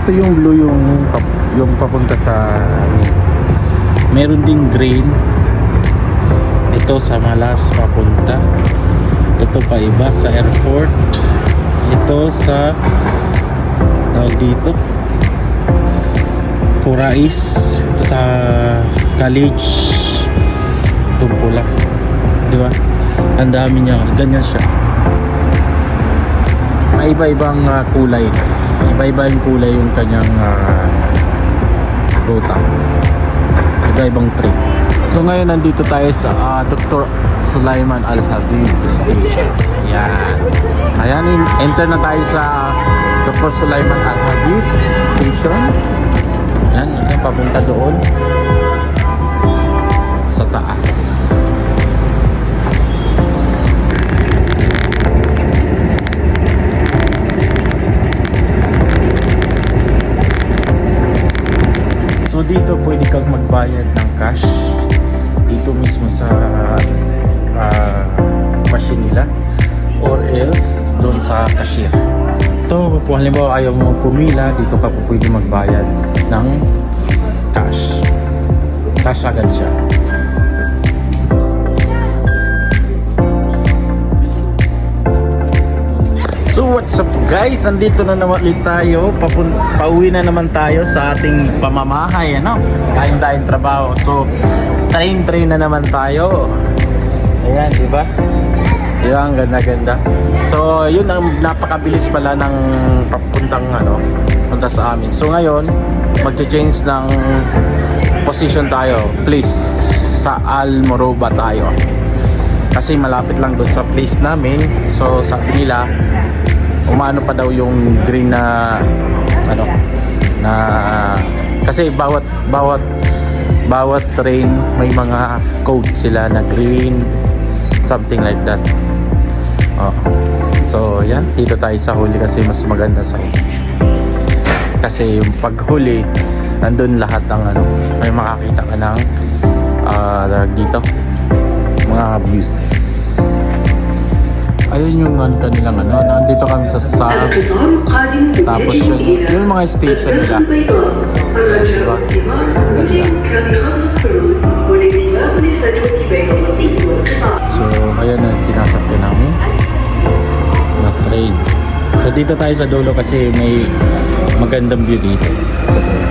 ito yung blue, yung papunta sa meron ding green. Ito sa Malas papunta. Ito pa iba sa airport. Ito sa dito Kurais. Ito sa college. Itong pula, di ba? Ang dami niya, ganyan siya. May iba-ibang kulay. Iba-iba yung kulay yung kanyang ruta. Iba-ibang trip. So ngayon nandito tayo sa Dr. Sulaiman Al Habib Station. Yan. Ayan, enter na tayo sa Dr. Sulaiman Al Habib Station. Yan, papunta doon sa taas. So dito pwede kang magbayad ng cash dito mismo sa machine nila, or else doon sa cashier. Ito kung halimbawa ayaw mo pumila, dito ka po pwede magbayad ng cash. Cash agad siya. So what's up guys, nandito na naman ulit tayo. Pauwi na naman tayo sa ating pamamahay, ano? Kain tayong trabaho. So train na naman tayo. Ayan, di ba? Di ba, ang ganda-ganda. So yun, ang napakabilis pala ng papuntang punta sa amin. So ngayon magche-change ng position tayo, please, sa Al Moroba tayo. Kasi malapit lang doon sa place namin. So sabi nila umano pa daw yung green na kasi bawat train may mga code sila na green, something like that. So yan, dito tayo sa huli kasi mas maganda sa kasi yung paghuli nandun lahat ng may makakita ka ng dito mga views. Ayun yung kanilang nandito kami sa sub. Tapos yung mga station nila. Diba? So ayun ang sinasakyan namin na train. So dito tayo sa dulo kasi may magandang view dito sa dulo.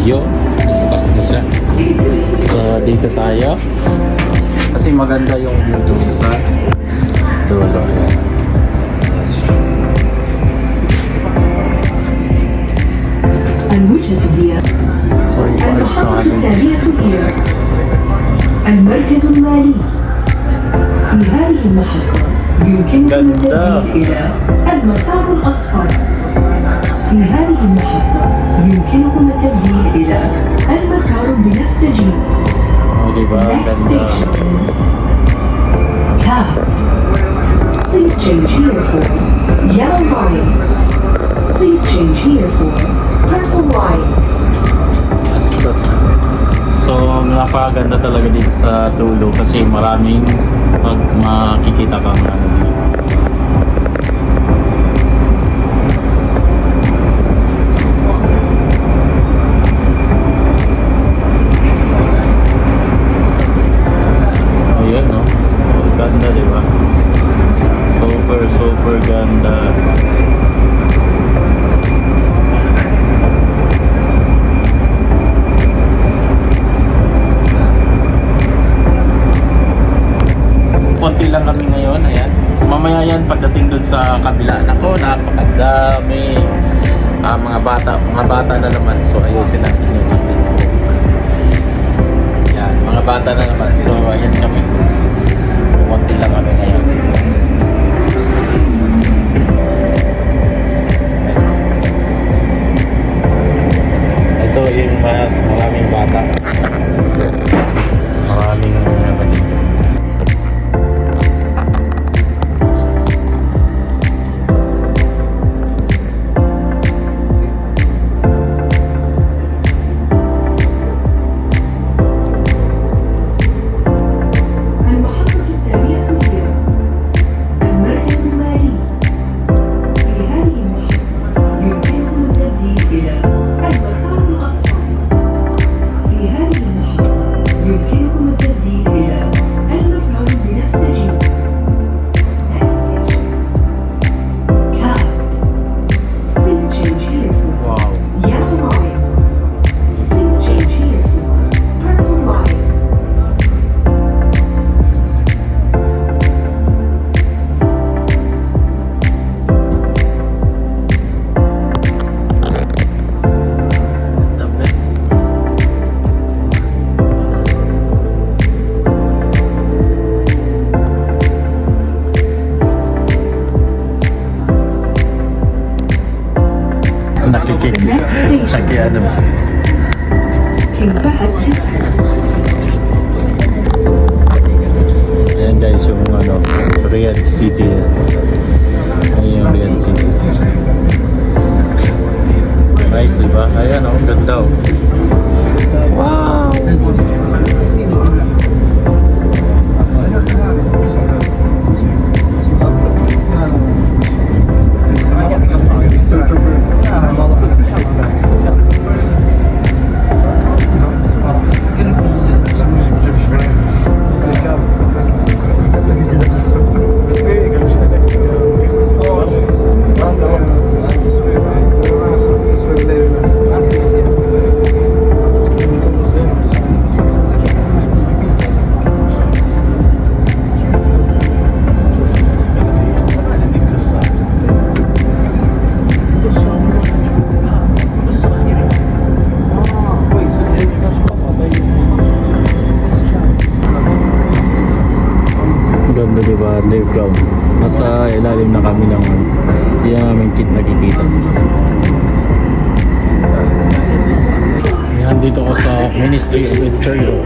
Yo, bukas na siya. So dito tayo kasi maganda yung view doon sa dulo. Ayan. So ipaayos na natin. المركز المالي في هذه المحطة يمكنكم التوجه إلى المسار الأصفر. في هذه المحطة يمكنكم التوجه إلى المسار البنفسجي. Diba? Ganda. Please change here for yellow line. Please change here for purple line. Astot. So napakaganda talaga dito sa dulo kasi maraming makikita kang ganda, diba? Super ganda. Konti lang kami ngayon, ayan. Mamaya yan pagdating dun sa kabila. Nako, napakadami. Mga bata na naman. So ayusin natin yung ating book. Yan, mga bata na naman. So ayan kami. Konti lang kami ngayon. Ito yung maraming bata. Maraming المحطة التالية هي المركز المالي. في هذه Nakikiano. King Fahd is Ayan guys, yung ano, Riyadh City. Ayan yung Riyadh City. Nice, diba? Ayan oh, ganda oh. Wow! Ganda diba, underground. Nasa ilalim na kami ng hindi na namin nakikita. Yan, dito ko sa Ministry of Interior.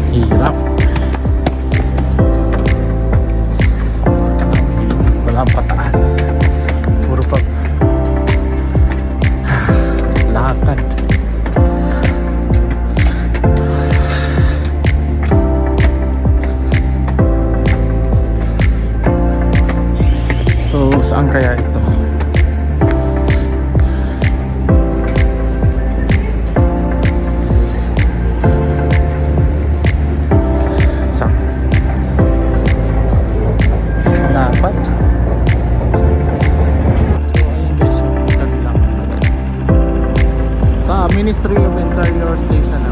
Hirap. Walang pataas. Puro pag lakad. So, saan kaya ito? Saan? Dapat? So, ayun guys, yung kanilang sa Ministry of Interior Station